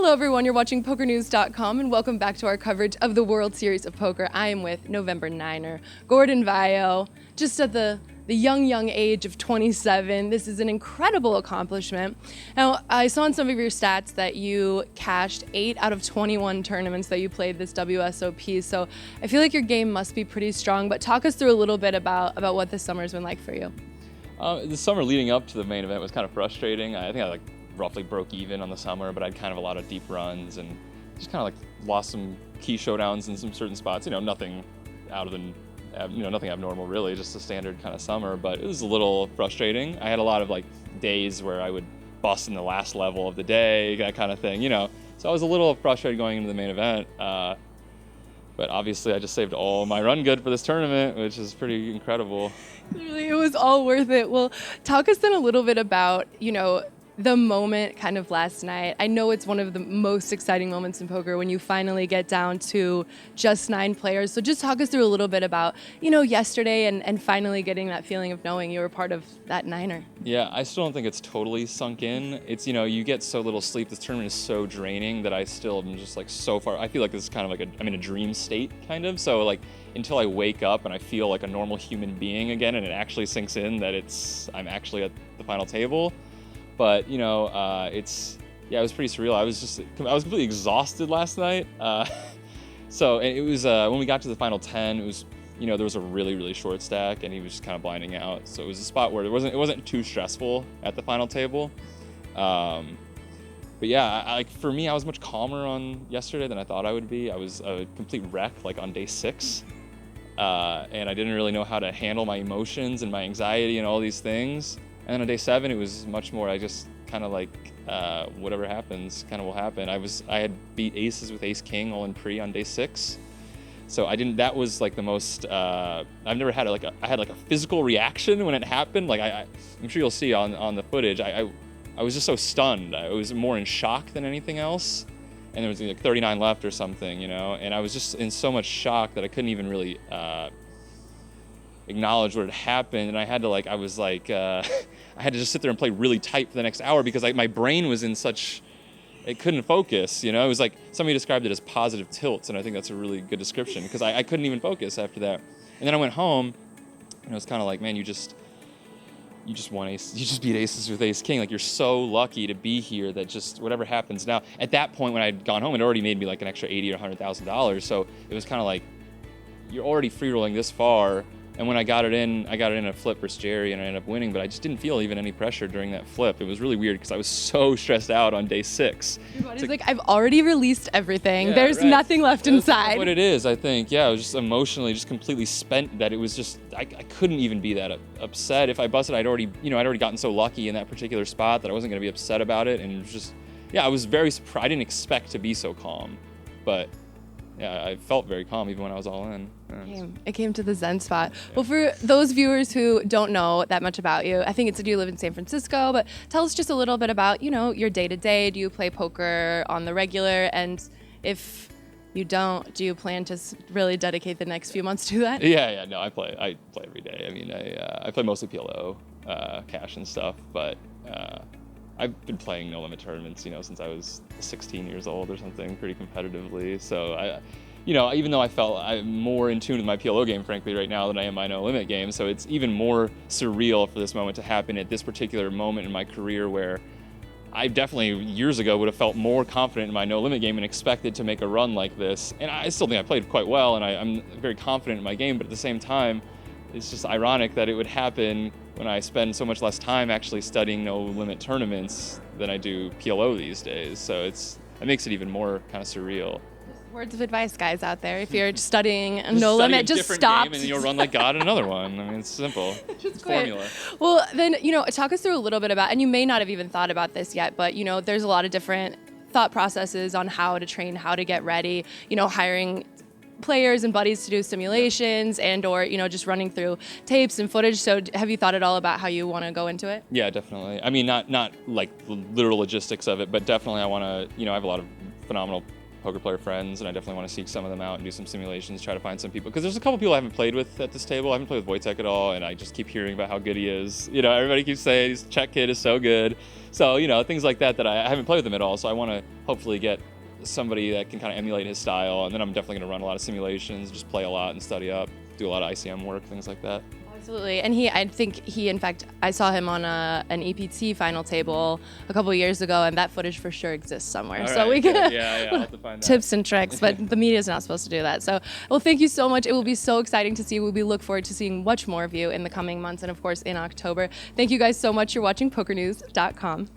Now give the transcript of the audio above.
Hello everyone, you're watching PokerNews.com and welcome back to our coverage of the World Series of Poker. I am with November 9er, Gordon Vayo, just at the young age of 27. This is an incredible accomplishment. Now, I saw in some of your stats that you cashed 8 out of 21 tournaments that you played this WSOP, so I feel like your game must be pretty strong, but talk us through a little bit about what this summer's been like for you. The summer leading up to the main event was kind of frustrating. I think I roughly broke even on the summer, but I had kind of a lot of deep runs and just kind of lost some key showdowns in some certain spots. Nothing out of the, nothing abnormal really, just a standard kind of summer. But it was a little frustrating. I had a lot of days where I would bust in the last level of the day, that kind of thing. So I was a little frustrated going into the main event. But obviously I just saved all my run good for this tournament, which is pretty incredible. Clearly, it was all worth it. Well, talk us then a little bit about, the moment kind of last night. I know it's one of the most exciting moments in poker when you finally get down to just 9 players. So just talk us through a little bit about, yesterday and finally getting that feeling of knowing you were part of that niner. Yeah, I still don't think it's totally sunk in. It's, you get so little sleep. This tournament is so draining that I still am just so far. I feel like this is kind of I'm in a dream state kind of. So until I wake up and I feel like a normal human being again and it actually sinks in that I'm actually at the final table. But it was pretty surreal. I was completely exhausted last night. So it was when we got to the final 10, it was there was a really short stack and he was just kind of blinding out. So it was a spot where it wasn't too stressful at the final table. But yeah, for me, I was much calmer on yesterday than I thought I would be. I was a complete wreck on day 6, and I didn't really know how to handle my emotions and my anxiety and all these things. And then on day 7, it was much more, I just kind of whatever happens kind of will happen. I had beat aces with ace king all in pre on day 6. So that was the most, I've never had I had a physical reaction when it happened. I'm sure you'll see on the footage, I was just so stunned. I was more in shock than anything else. And there was 39 left or something, and I was just in so much shock that I couldn't even really, acknowledge what had happened, and I had to I had to just sit there and play really tight for the next hour because my brain was in it couldn't focus. It was somebody described it as positive tilts, and I think that's a really good description because I couldn't even focus after that. And then I went home, and it was kind of man, you just won ace, you just beat aces with ace king. You're so lucky to be here that just whatever happens now. At that point, when I'd gone home, it already made me an extra $80,000 or $100,000. So it was kind of you're already free rolling this far. And when I got it in a flip versus Jerry, and I ended up winning, but I just didn't feel even any pressure during that flip. It was really weird because I was so stressed out on day 6. Your body's I've already released everything. Yeah, There's right. nothing left inside. That's what it is, I think. Yeah, I was just emotionally just completely spent that it was just, I couldn't even be that upset. If I busted, I'd already gotten so lucky in that particular spot that I wasn't going to be upset about it. And it was just, I was very surprised. I didn't expect to be so calm, but yeah, I felt very calm even when I was all in. It came to the Zen spot. Yeah. Well, for those viewers who don't know that much about you, I think it's that you live in San Francisco, but tell us just a little bit about, your day-to-day. Do you play poker on the regular? And if you don't, do you plan to really dedicate the next few months to that? Yeah, no, I play every day. I mean, I play mostly PLO, cash and stuff, but I've been playing no limit tournaments, since I was 16 years old or something, pretty competitively. So even though I'm more in tune with my PLO game, frankly, right now than I am my no limit game. So it's even more surreal for this moment to happen at this particular moment in my career where I definitely years ago would have felt more confident in my no limit game and expected to make a run like this. And I still think I played quite well, and I'm very confident in my game, but at the same time, it's just ironic that it would happen when I spend so much less time actually studying no limit tournaments than I do PLO these days. So it makes it even more kind of surreal. Words of advice, guys out there. If you're studying no limit, just stop. Game and then you'll run like God in another one. I mean, it's simple. It's formula. Well, then, talk us through a little bit about, and you may not have even thought about this yet, but, there's a lot of different thought processes on how to train, how to get ready, hiring players and buddies to do simulations and or just running through tapes and footage. So have you thought at all about how you want to go into it? Yeah, definitely. I mean, not like the literal logistics of it, but definitely I want to, I have a lot of phenomenal poker player friends, and I definitely want to seek some of them out and do some simulations, try to find some people. Because there's a couple people I haven't played with at this table. I haven't played with Wojtek at all, and I just keep hearing about how good he is. You know, everybody keeps saying his Czech kid is so good. So, you know, things like that I haven't played with him at all. So I want to hopefully get somebody that can kind of emulate his style, and then I'm definitely going to run a lot of simulations, just play a lot and study up, do a lot of ICM work, things like that. Absolutely. And I think he, in fact, I saw him on an EPT final table a couple of years ago, and that footage for sure exists somewhere. All so right, we can I'll have to find that. tips and tricks, but the media is not supposed to do that. So, well, thank you so much. It will be so exciting to see. We look forward to seeing much more of you in the coming months and, of course, in October. Thank you guys so much. You're watching PokerNews.com.